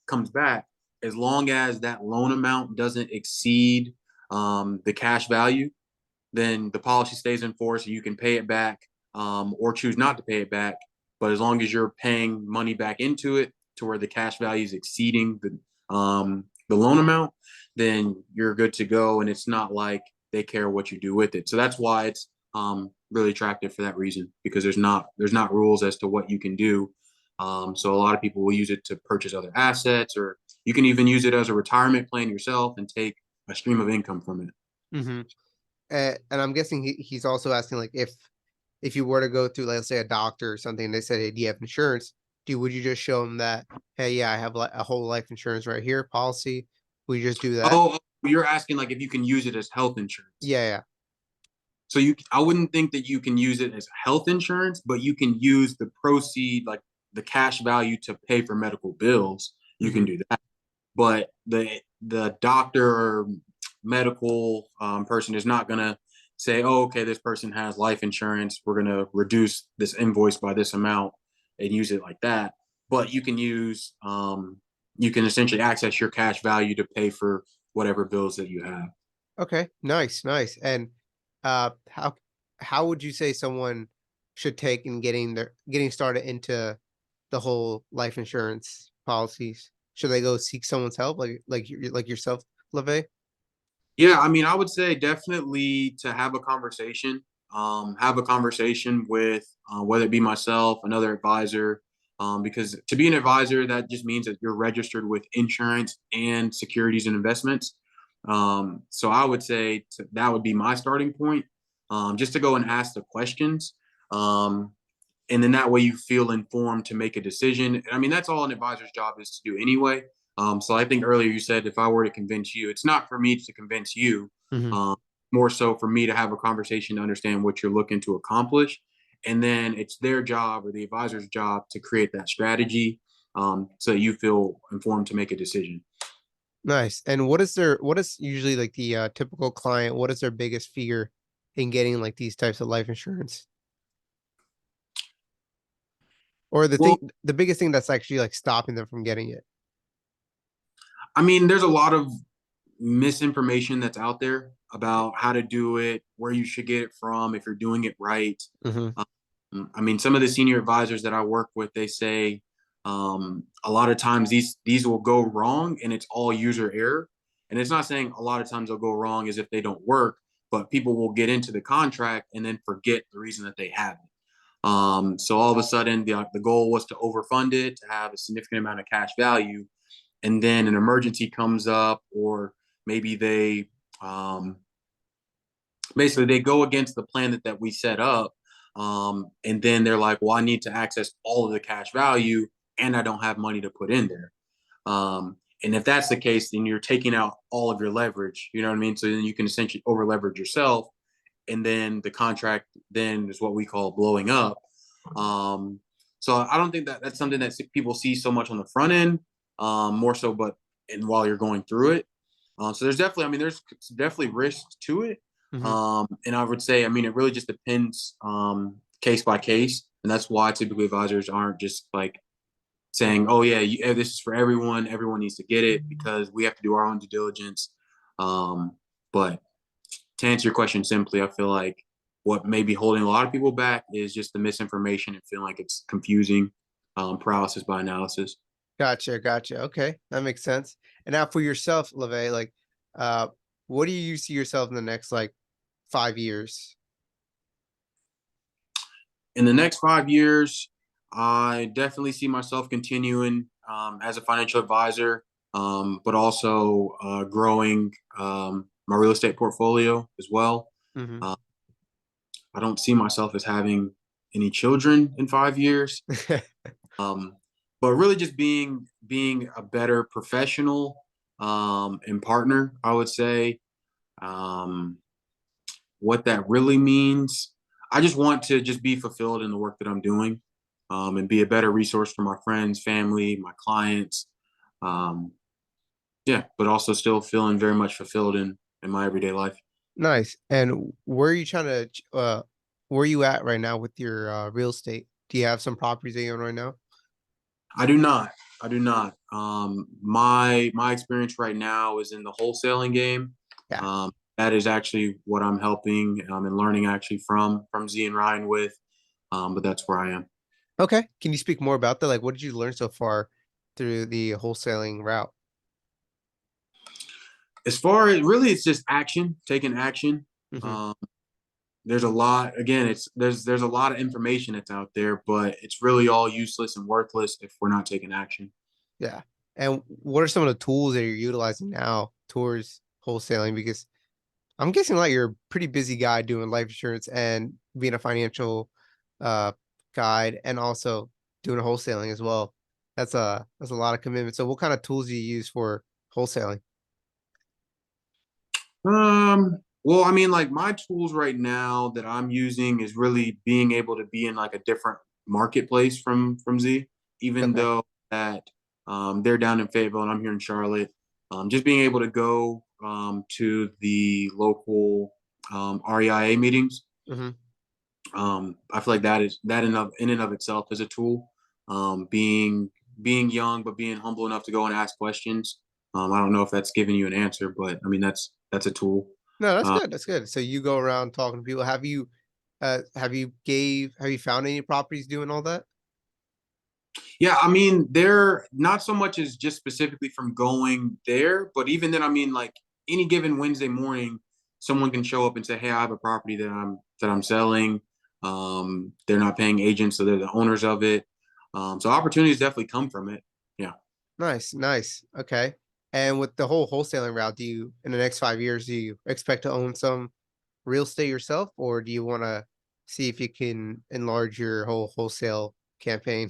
comes back, as long as that loan amount doesn't exceed the cash value, then the policy stays in force and you can pay it back, or choose not to pay it back. But as long as you're paying money back into it to where the cash value is exceeding the loan amount, then you're good to go. And it's not like they care what you do with it. So that's why it's really attractive for that reason, because there's not rules as to what you can do. So a lot of people will use it to purchase other assets, or you can even use it as a retirement plan yourself and take a stream of income from it. Hmm. And I'm guessing he's also asking like, if you were to go through, let's say, a doctor or something, and they said, hey, do you have insurance? Would you just show them that, hey, yeah, I have a whole life insurance right here, policy? Would you just do that? Oh, you're asking like if you can use it as health insurance. Yeah, yeah. So I wouldn't think that you can use it as health insurance, but you can use the proceed, like the cash value, to pay for medical bills. You can Hmm. do that. But the doctor or medical person is not gonna say, "Oh, okay, this person has life insurance. We're gonna reduce this invoice by this amount and use it like that." But you can essentially access your cash value to pay for whatever bills that you have. Okay, nice, nice. And uh, how would you say someone should take in getting started into the whole life insurance policies? Should they go seek someone's help, like yourself, Levay? Yeah, I mean, I would say definitely to have a conversation. Have a conversation with whether it be myself, another advisor, because to be an advisor, that just means that you're registered with insurance and securities and investments. So I would say that would be my starting point, just to go and ask the questions. Um, and then that way you feel informed to make a decision. I mean, that's all an advisor's job is to do anyway. So I think earlier you said if I were to convince you, it's not for me to convince you, Hmm. um, more so for me to have a conversation to understand what you're looking to accomplish. And then it's their job, or the advisor's job, to create that strategy, so you feel informed to make a decision. Nice. And what is usually like the typical client? What is their biggest fear in getting like these types of life insurance? Or Well, the biggest thing that's actually like stopping them from getting it? I mean, there's a lot of misinformation that's out there about how to do it, where you should get it from, if you're doing it right. Hmm. I mean, some of the senior advisors that I work with, they say a lot of times these will go wrong, and it's all user error. And it's not saying a lot of times they'll go wrong as if they don't work, but people will get into the contract and then forget the reason that they have it. So all of a sudden, the goal was to overfund it, to have a significant amount of cash value, and then an emergency comes up, or maybe they um, basically they go against the plan that we set up, and then they're like, well, I need to access all of the cash value, and I don't have money to put in there. And if that's the case, then you're taking out all of your leverage. You know what I mean? So then you can essentially over leverage yourself, and then the contract then is what we call blowing up. Um, so I don't think that that's something that people see so much on the front end, more so, but and while you're going through it. So there's definitely, I mean, there's definitely risks to it. Hmm. And I would say, I mean, it really just depends case by case, and that's why typically advisors aren't just like saying, "Oh yeah, this is for everyone. Everyone needs to get it," because we have to do our own due diligence. But to answer your question simply, I feel like what may be holding a lot of people back is just the misinformation and feeling like it's confusing, paralysis by analysis. Gotcha, gotcha. Okay, that makes sense. And now for yourself, Levay, like, uh, what do you see yourself in the next like 5 years? In the next 5 years, I definitely see myself continuing as a financial advisor, but also growing my real estate portfolio as well. Hmm. Uh, I don't see myself as having any children in 5 years, um, but really just being a better professional and partner. I would say um, what that really means. I just want to just be fulfilled in the work that I'm doing, and be a better resource for my friends, family, my clients. Um, yeah, but also still feeling very much fulfilled in my everyday life. Nice. And where are you trying to, where are you at right now with your real estate? Do you have some properties that you own right now? I do not. I do not. My experience right now is in the wholesaling game. Yeah. That is actually what I'm helping and learning actually from Z and Ryan with. But that's where I am. Okay. Can you speak more about that? Like, what did you learn so far through the wholesaling route? As far as really, it's just action, taking action. Hmm. Um, there's a lot. Again, it's there's a lot of information that's out there, but it's really all useless and worthless if we're not taking action. Yeah. And what are some of the tools that you're utilizing now towards wholesaling? Because I'm guessing like you're a pretty busy guy doing life insurance and being a financial uh guide and also doing wholesaling as well. That's a lot of commitment. So what kind of tools do you use for wholesaling? Well, I mean, like my tools right now that I'm using is really being able to be in like a different marketplace from Z, even Okay. though that they're down in Fayetteville and I'm here in Charlotte. Just being able to go to the local REIA meetings. Hmm. I feel like that in and of itself is a tool. Being young but being humble enough to go and ask questions. I don't know if that's giving you an answer, but I mean that's a tool. No, that's Uh, good. That's good. So you go around talking to people. Have you found any properties doing all that? yeah, I mean they're not so much as just specifically from going there, but even then, I mean like any given Wednesday morning, someone can show up and say, "Hey, I have a property that I'm selling." They're not paying agents, so they're the owners of it. So opportunities definitely come from it. Yeah. Nice, nice. Okay. And with the whole wholesaling route, do you in the next 5 years, do you expect to own some real estate yourself, or do you want to see if you can enlarge your whole wholesale campaign?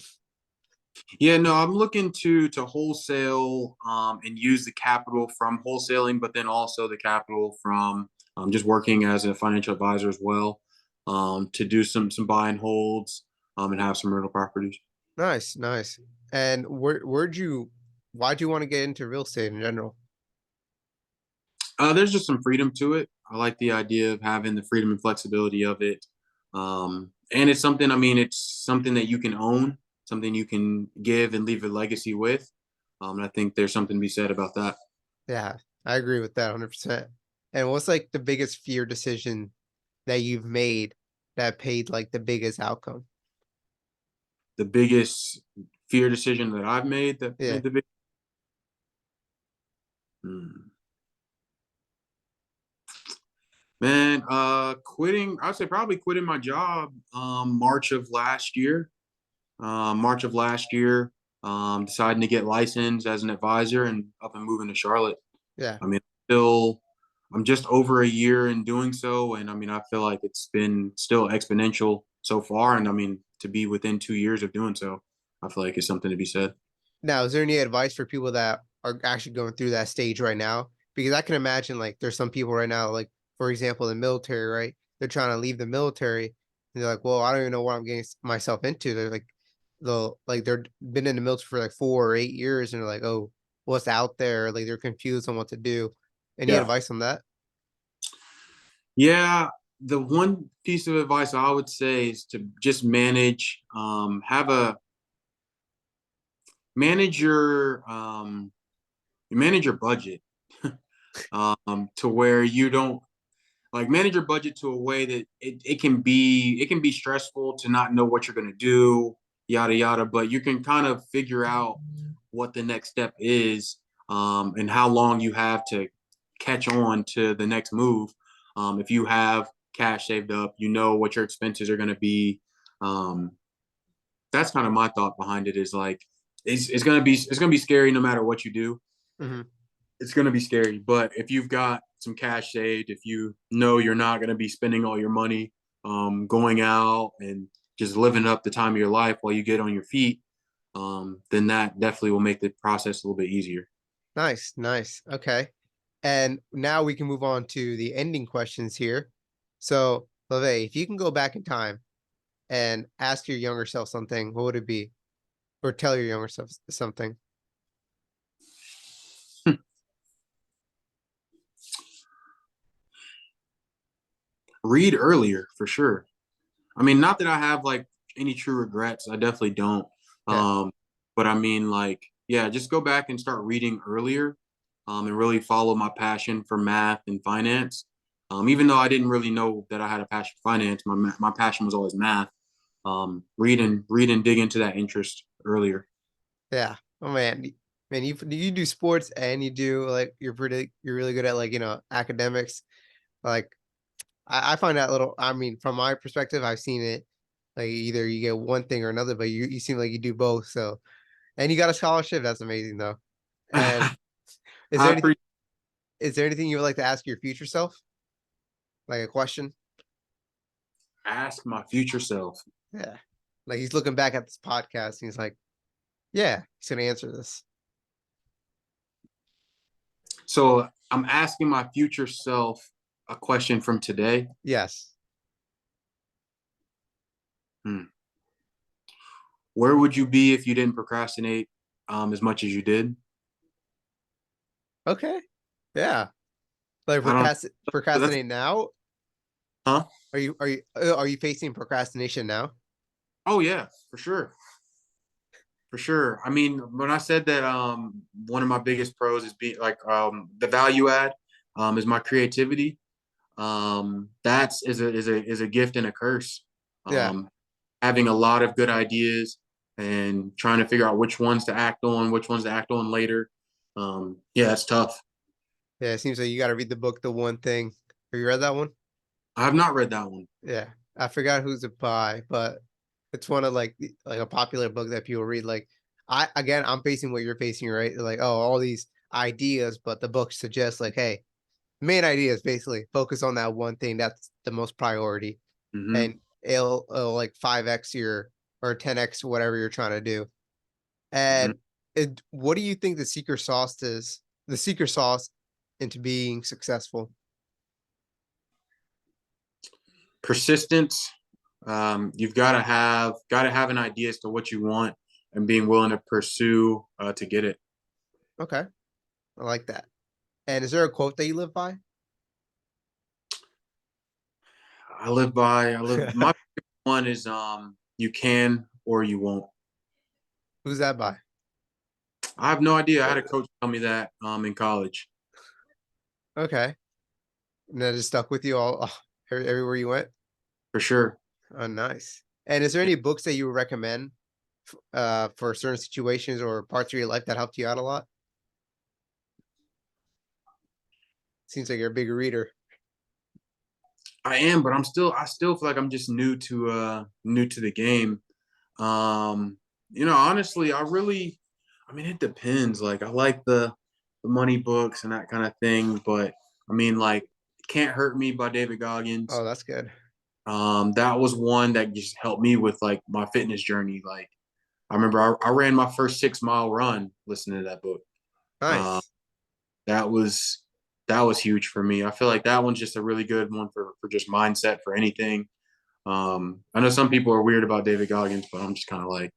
Yeah, no, I'm looking to wholesale and use the capital from wholesaling, but then also the capital from just working as a financial advisor as well, to do some buy and holds and have some rental properties. Nice, nice. And why'd you want to get into real estate in general? There's just some freedom to it. I like the idea of having the freedom and flexibility of it, and it's something. I mean, it's something that you can own, something you can give and leave a legacy with. And I think there's something to be said about that. Yeah, I agree with that 100%. And what's like the biggest fear decision that you've made that paid like the biggest outcome? The biggest fear decision that I've made that Yeah. made the big. Hmm. Man, quitting, I'd say probably quitting my job March of last year. March of last year, deciding to get licensed as an advisor and up and moving to Charlotte. Yeah. I mean, still, I'm just over a year in doing so, and I mean, I feel like it's been still exponential so far, and I mean, to be within 2 years of doing so, I feel like it's something to be said. Now, is there any advice for people that are actually going through that stage right now? Because I can imagine like there's some people right now, like for example, the military, right? They're trying to leave the military, and they're like, "Well, I don't even know what I'm getting myself into." They're like, they're been in the military for like 4 or 8 years, and they're like, "Oh, what's out there?" Like they're confused on what to do. Any Yeah, advice on that? yeah. The one piece of advice I would say is to just have a manage your budget to where you don't like manage your budget to a way that it can be stressful to not know what you're going to do, yada yada, but you can kind of figure out what the next step is, and how long you have to catch on to the next move. If you have cash saved up, you know what your expenses are going to be. um, that's kind of my thought behind it, is like it's gonna be scary no matter what you do. Hmm. It's going to be scary. But if you've got some cash saved, if you know you're not going to be spending all your money going out and just living up the time of your life while you get on your feet, then that definitely will make the process a little bit easier. Nice, nice. Okay. And now we can move on to the ending questions here. So, Levay, if you can go back in time and ask your younger self something, what would it be? Or tell your younger self something? Read earlier for sure. I mean, not that I have like any true regrets. I definitely don't. Yeah. Um, but I mean, like, yeah, just go back and start reading earlier, and really follow my passion for math and finance. Even though I didn't really know that I had a passion for finance, my passion was always math. Read and dig into that interest earlier. Yeah. Oh man. Man, you do sports and you do like you're really good at like, academics. Like I find that little I mean, from my perspective, I've seen it like either you get one thing or another, but you seem like you do both. So and you got a scholarship. That's amazing though. And I is there any appreciate. is there anything you would like to ask your future self? Like a question? Ask my future self. Yeah. Like he's looking back at this podcast and he's like, yeah, he's gonna answer this. So I'm asking my future self a question from today. Yes. Hmm. Where would you be if you didn't procrastinate as much as you did? Okay. Yeah. Like I don't. That's procrastinate now? huh? Are you facing procrastination now? Oh yeah, for sure, for sure. I mean, when I said that, one of my biggest pros is being like the value add, is my creativity. That's is a gift and a curse. Yeah. Um, Having a lot of good ideas and trying to figure out which ones to act on, which ones to act on later. Yeah, it's tough. Yeah. It seems like you gotta read the book, The One Thing. Have you read that one? I have not read that one. Yeah. I forgot who's it by, but it's one of like a popular book that people read. Like I'm facing what you're facing, right? Like, oh, all these ideas, but the book suggests like, hey, main idea is basically focus on that one thing that's the most priority, Hmm. and it'll like 5x your or 10x whatever you're trying to do. Hmm. And what do you think the secret sauce is? The secret sauce into being successful? Persistence. You've got to have an idea as to what you want and being willing to pursue to get it. Okay, I like that. And is there a quote that you live by? My one is you can or you won't. Who's that by? I have no idea. I had a coach tell me that in college. Okay, and that just stuck with you all everywhere you went. For sure. Oh, nice. And is there Yeah. any books that you would recommend for certain situations or parts of your life that helped you out a lot? Seems like you're a big reader. I am, but I still feel like I'm just new to the game. Um, honestly, I mean, it depends. Like, I like the money books and that kind of thing, but I mean, like, Can't Hurt Me by David Oh, Goggins. that's good. That was one that just helped me with like my fitness journey. Like, I remember I ran my first 6 mile run listening to that book. Um, Nice. that was that was huge for me. I feel like that one's just a really good one for just mindset for anything. I know some people are weird about David Goggins, but I'm just kind of like,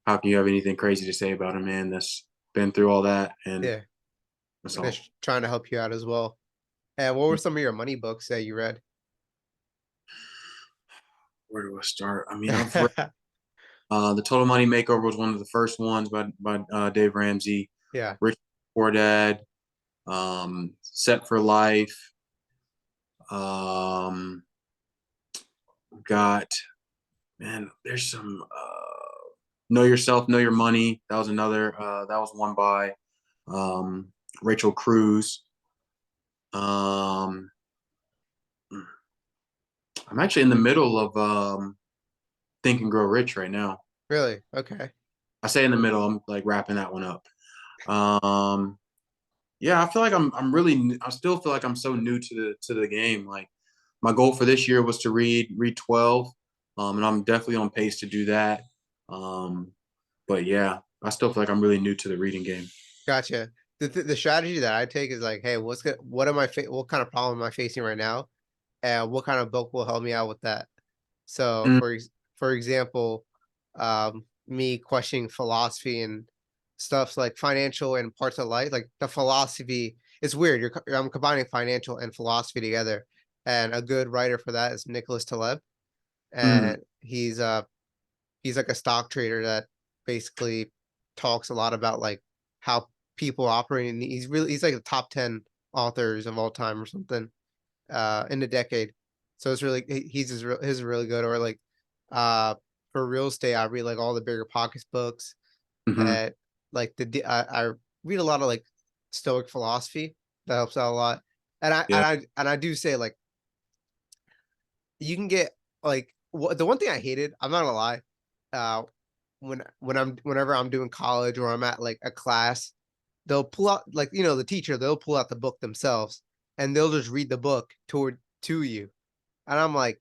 how can you have anything crazy to say about a man that's been through all that? And Yeah. that's And all. it's trying to help you out as well. And what were some of your money books that you read? Where do I start? I mean, I've read the Total Money Makeover was one of the first ones by Dave Ramsey. Yeah. Rich Poor Dad, Set for Life. Um, got man, there's some Know Yourself, Know Your Money. That was another. That was one by um, Rachel Cruz. Um, I'm actually in the middle of Think and Grow Rich right now. Really? Okay. I say in the middle. I'm like wrapping that one up. Um, yeah, I feel like I still feel like I'm so new to the game. Like my goal for this year was to read 12, and I'm definitely on pace to do that. Um, but yeah, I still feel like I'm really new to the reading game. Gotcha. The strategy that I take is like, hey, what am what kind of problem am I facing right now? And what kind of book will help me out with that? So Mm, for example, me questioning philosophy and stuff like financial and parts of life, like the philosophy, it's weird. I'm combining financial and philosophy together. And a good writer for that is Nicholas Taleb. mm, And he's like a stock trader that basically talks a lot about like how people operate. And he's like the top 10 authors of all time or something in a decade. So it's really his really good. Or like uh for real estate, I read like all the bigger pockets books. hmm. And like I read a lot of like Stoic philosophy. That helps out a lot. Yeah. And I do say like you can get like the one thing I hated, I'm not gonna lie, uh whenever I'm doing college or I'm at like a class, they'll pull out like the teacher, they'll pull out the book themselves and they'll just read the book to you. And I'm like,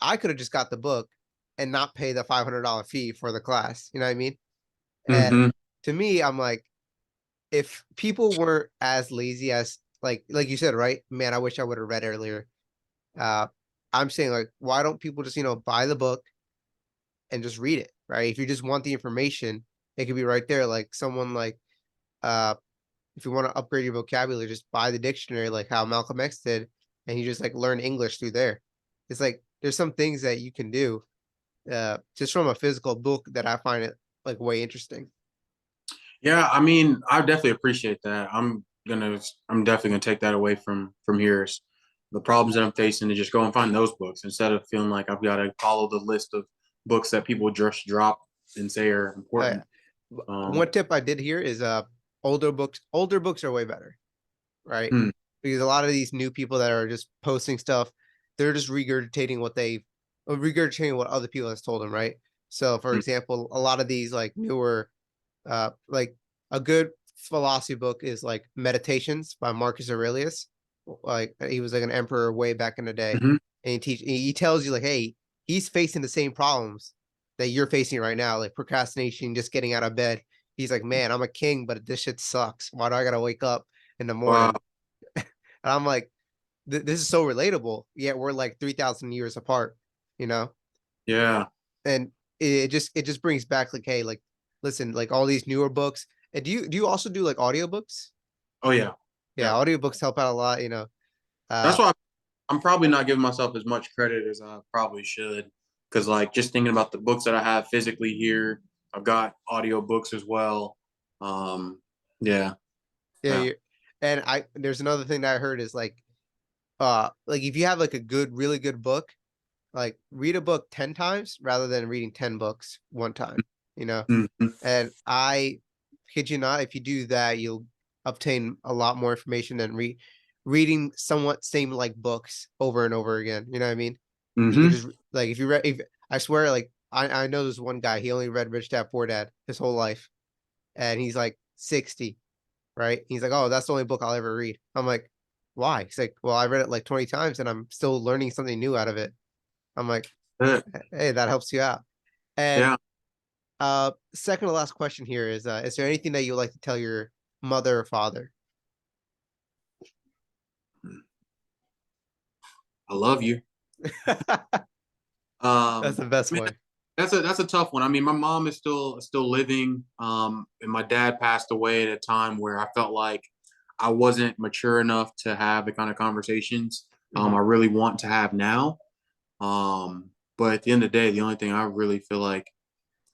I could have just got the book and not pay the $500 fee for the class. You know what I mean? And Hmm. to me, I'm like, if people weren't as lazy as like you said, right? Man, I wish I would have read earlier. Uh, I'm saying like, why don't people just buy the book and just read it, right? If you just want the information, it could be right there. Like someone like uh, if you want to upgrade your vocabulary, just buy the dictionary, like how Malcolm X did, and you just like learn English through there. It's like there's some things that you can do just from a physical book that I find it like way interesting. Yeah, I mean, I definitely appreciate that. I'm definitely gonna take that away from here. Is the problems that I'm facing to just go and find those books instead of feeling like I've got to follow the list of books that people just drop and say are Uh, important. Um, One tip I did hear is older books are way better, right? hmm, Because a lot of these new people that are just posting stuff, they're just regurgitating what other people has told them, right? So for hmm, example, a lot of these like newer like a good philosophy book is like Meditations by Marcus Aurelius. Like he was like an emperor way back in the day. hmm. And he tells you like, hey, he's facing the same problems that you're facing right now, like procrastination, just getting out of bed. He's like, man, I'm a king, but this shit sucks. Why do I gotta wake up in the Wow. morning? And I'm like, this is so relatable. Yet we're like 3,000 years apart, you know? Yeah. And it just brings back like, hey, like, listen, like all these newer books. And do you also do like audiobooks? Oh yeah. Yeah, Yeah. audiobooks help out a lot. That's Uh why I'm probably not giving myself as much credit as I probably should. Because like just thinking about the books that I have physically here, I've got audio books as well. Um, yeah. yeah, Yeah. and I there's another thing that I heard is like if you have like a really good book, like read a book 10 times rather than reading 10 books one time, you know? Mhm. And I kid you not, if you do that, you'll obtain a lot more information than reading somewhat same like books over and over again. You know what I mean? You could Hmm. just like if you read if I swear like I know this one guy, he only read Rich Dad Poor Dad his whole life. And he's like 60, right? He's like, oh, that's the only book I'll ever read. I'm like, why? He's like, well, I read it like 20 times and I'm still learning something new out of it. I'm like, hey, that helps you out. And Yeah, second to last question here is there anything that you would like to tell your mother or father? I love you. That's the I best mean, way. that's a tough one. I mean, my mom is still living, and my dad passed away at a time where I felt like I wasn't mature enough to have the kind of conversations I Hmm. really want to have now. But at the end of the day, the only thing I really feel like,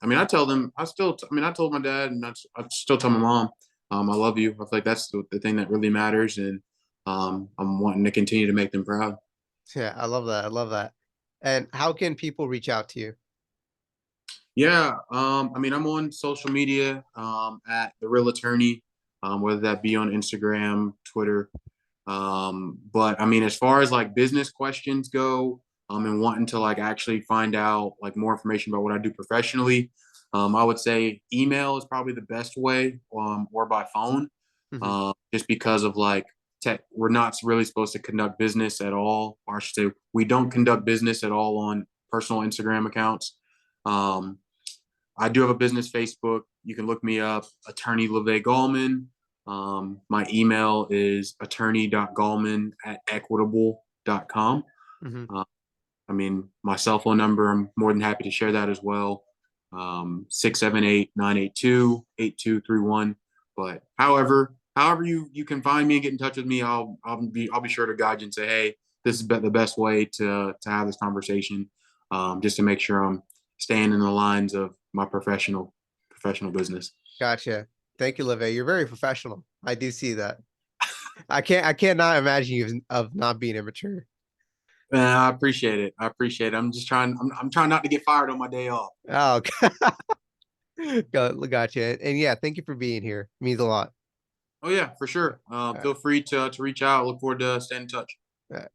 I mean, I tell them, I mean, I told my dad, and I still tell my mom, I love you. I feel like that's the thing that really matters, and I'm wanting to continue to make them proud. Yeah, I love that. I love that. And how can people reach out to you? Yeah, I mean, I'm on social media at the Real Attorney, whether that be on Instagram, Twitter. But I mean, as far as like business questions go, and wanting to like actually find out like more information about what I do professionally, I would say email is probably the best way, or by phone, Hmm. just because of like tech. We're not really supposed to conduct business at all, or I should say, we don't conduct business at all on personal Instagram accounts. Um, I do have a business Facebook. You can look me up, Attorney Levay Gallman. My email is attorney.gallman@equitable.com. Hmm. Uh, I mean, my cell phone number, I'm more than happy to share that as well. 678-982-8231. But however you can find me and get in touch with me, I'll be sure to guide you and say, hey, this is the best way to have this conversation, just to make sure I'm staying in the lines of my professional business. Gotcha. Thank you, Levay. You're very professional. I do see that. I can't not imagine you of not being immature. I appreciate it. I appreciate it. I'm just trying. I'm trying not to get fired on my day off. Oh, gotcha. And yeah, thank you for being here. It means a lot. Oh yeah, for sure. All Feel free to reach out. Look forward to staying in touch. right.